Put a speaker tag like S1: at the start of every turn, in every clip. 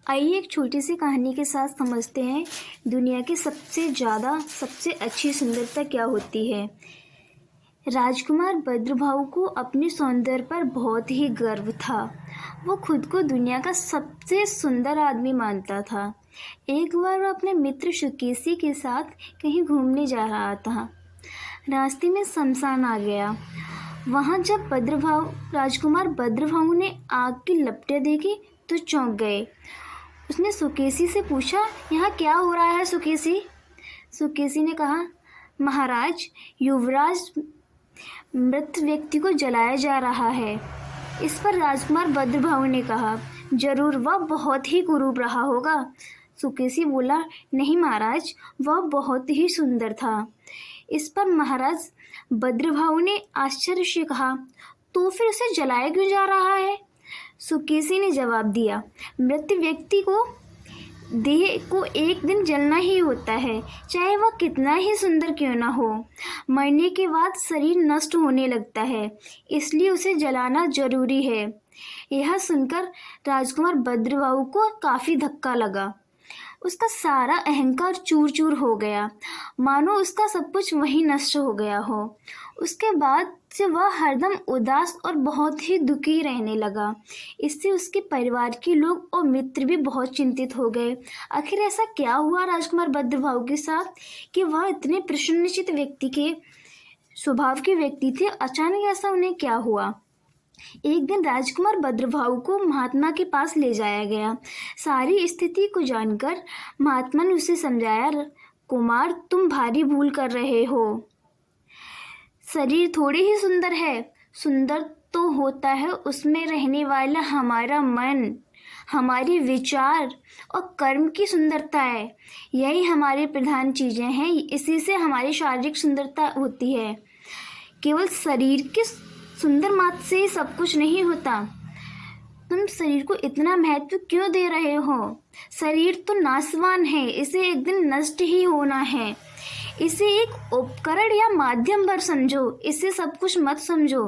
S1: आइए एक छोटी सी कहानी के साथ समझते हैं दुनिया की सबसे अच्छी सुंदरता क्या होती है। राजकुमार बद्रभाऊ को अपने सौंदर्य पर बहुत ही गर्व था। वो खुद को दुनिया का सबसे सुंदर आदमी मानता था। एक बार वो अपने मित्र शुकेशी के साथ कहीं घूमने जा रहा था। रास्ते में शमशान आ गया। वहाँ जब राजकुमार बद्रभाऊ ने आग की लपटें देखी तो चौंक गए। उसने सुकेशी से पूछा, यहाँ क्या हो रहा है सुकेशी? सुकेशी ने कहा, महाराज, युवराज मृत व्यक्ति को जलाया जा रहा है। इस पर राजकुमार बद्रभाऊ ने कहा, जरूर वह बहुत ही कुरूप रहा होगा। सुकेशी बोला, नहीं महाराज, वह बहुत ही सुंदर था। इस पर महाराज बद्रभाऊ ने आश्चर्य से कहा, तो फिर उसे जलाया क्यों जा रहा है? सुकेशी ने जवाब दिया, मृत व्यक्ति को देह को एक दिन जलना ही होता है, चाहे वह कितना ही सुंदर क्यों ना हो। मरने के बाद शरीर नष्ट होने लगता है, इसलिए उसे जलाना जरूरी है। यह सुनकर राजकुमार बद्रभाऊ को काफ़ी धक्का लगा। उसका सारा अहंकार चूर चूर हो गया, मानो उसका सब कुछ वहीं नष्ट हो गया हो। उसके बाद से वह हरदम उदास और बहुत ही दुखी रहने लगा। इससे उसके परिवार के लोग और मित्र भी बहुत चिंतित हो गए। आखिर ऐसा क्या हुआ राजकुमार बद्रभाऊ के साथ कि वह इतने प्रसन्नचित्त स्वभाव के व्यक्ति थे, अचानक ऐसा उन्हें क्या हुआ? एक दिन राजकुमार बद्रभाऊ को महात्मा के पास ले जाया गया। सारी स्थिति को जानकर महात्मा ने उसे समझाया, कुमार, तुम भारी भूल कर रहे हो। शरीर थोड़ी ही सुंदर है, सुंदर तो होता है उसमें रहने वाला हमारा मन, हमारे विचार और कर्म की सुंदरता है। यही हमारी प्रधान चीज़ें हैं, इसी से हमारी शारीरिक सुंदरता होती है। केवल शरीर के सुंदर मात्र से ही सब कुछ नहीं होता। तुम शरीर को इतना महत्व क्यों दे रहे हो? शरीर तो नाशवान है, इसे एक दिन नष्ट ही होना है। इसे एक उपकरण या माध्यम पर समझो, इसे सब कुछ मत समझो।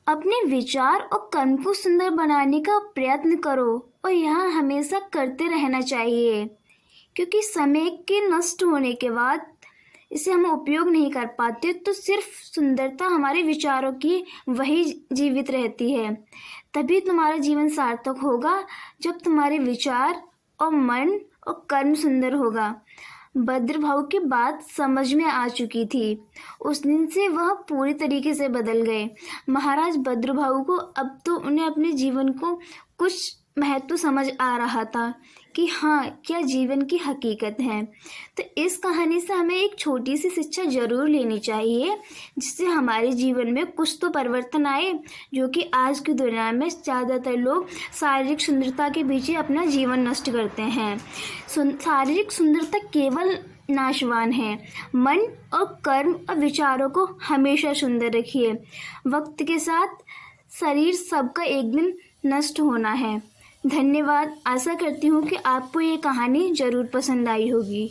S1: अपने विचार और कर्म को सुंदर बनाने का प्रयत्न करो और यह हमेशा करते रहना चाहिए, क्योंकि समय के नष्ट होने के बाद इसे हम उपयोग नहीं कर पाते, तो सिर्फ सुंदरता हमारे विचारों की वही जीवित रहती है। तभी तुम्हारा जीवन सार्थक होगा जब तुम्हारे विचार और मन और कर्म सुंदर होगा। बद्रभाऊ की बात समझ में आ चुकी थी। उस दिन से वह पूरी तरीके से बदल गए। महाराज बद्रभाऊ को अब तो उन्हें अपने जीवन को कुछ महत्व समझ आ रहा था कि हाँ, क्या जीवन की हकीकत है। तो इस कहानी से हमें एक छोटी सी शिक्षा जरूर लेनी चाहिए, जिससे हमारे जीवन में कुछ तो परिवर्तन आए, जो कि आज की दुनिया में ज़्यादातर लोग शारीरिक सुंदरता के पीछे अपना जीवन नष्ट करते हैं। शारीरिक सुंदरता केवल नाशवान है। मन और कर्म और विचारों को हमेशा सुंदर रखिए। वक्त के साथ शरीर सबका एक दिन नष्ट होना है। धन्यवाद। आशा करती हूँ कि आपको ये कहानी ज़रूर पसंद आई होगी।